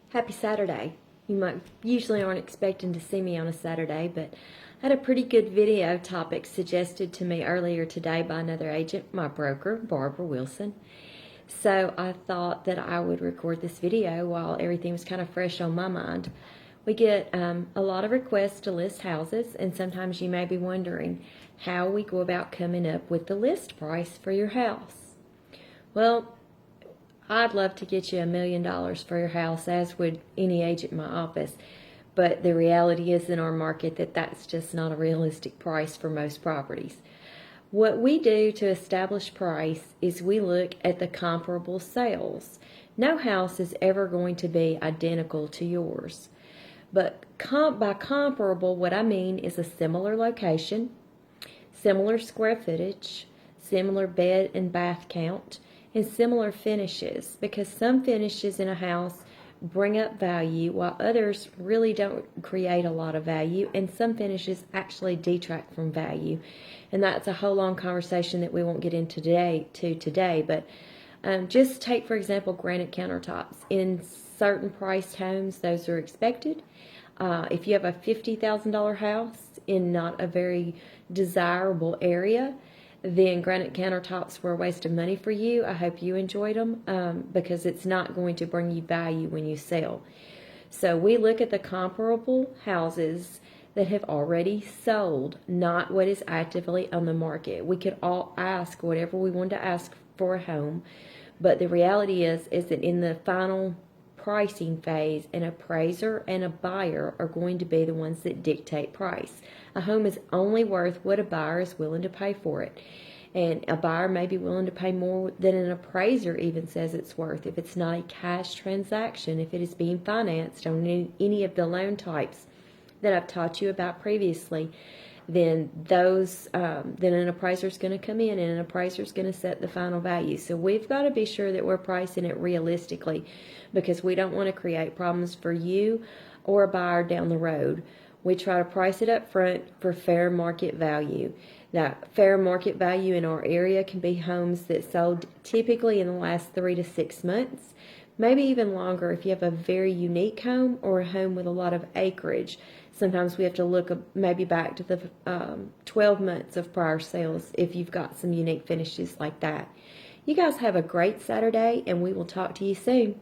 Happy Saturday. You might usually aren't expecting to see me on a Saturday, but I had a pretty good video topic suggested to me earlier today by another agent, my broker, Barbara Wilson. So I thought that I would record this video while everything was kind of fresh on my mind. We get a lot of requests to list houses, and sometimes you may be wondering how we go about coming up with the list price for your house. Well, I'd love to get you $1 million for your house, as would any agent in my office. But the reality is in our market that that's just not a realistic price for most properties. What we do to establish price is we look at the comparable sales. No house is ever going to be identical to yours. But by comparable, what I mean is a similar location, similar square footage, similar bed and bath count, and similar finishes, because some finishes in a house bring up value while others really don't create a lot of value, and some finishes actually detract from value. And that's a whole long conversation that we won't get into today, but just take, for example, granite countertops. In certain priced homes, those are expected. If you have a $50,000 house in not a very desirable area, then granite countertops were a waste of money for you. I hope you enjoyed them because it's not going to bring you value when you sell. So we look at the comparable houses that have already sold, not what is actively on the market. We could all ask whatever we wanted to ask for a home, but the reality is that in the final pricing phase, an appraiser and a buyer are going to be the ones that dictate price. A home is only worth what a buyer is willing to pay for it. And a buyer may be willing to pay more than an appraiser even says it's worth if it's not a cash transaction, if it is being financed on any of the loan types that I've taught you about previously. Then an appraiser is going to come in and an appraiser is going to set the final value. So we've got to be sure that we're pricing it realistically, because we don't want to create problems for you or a buyer down the road. We try to price it up front for fair market value. That fair market value in our area can be homes that sold typically in the last 3 to 6 months, maybe even longer if you have a very unique home or a home with a lot of acreage. Sometimes we have to look maybe back to the 12 months of prior sales if you've got some unique finishes like that. You guys have a great Saturday, and we will talk to you soon.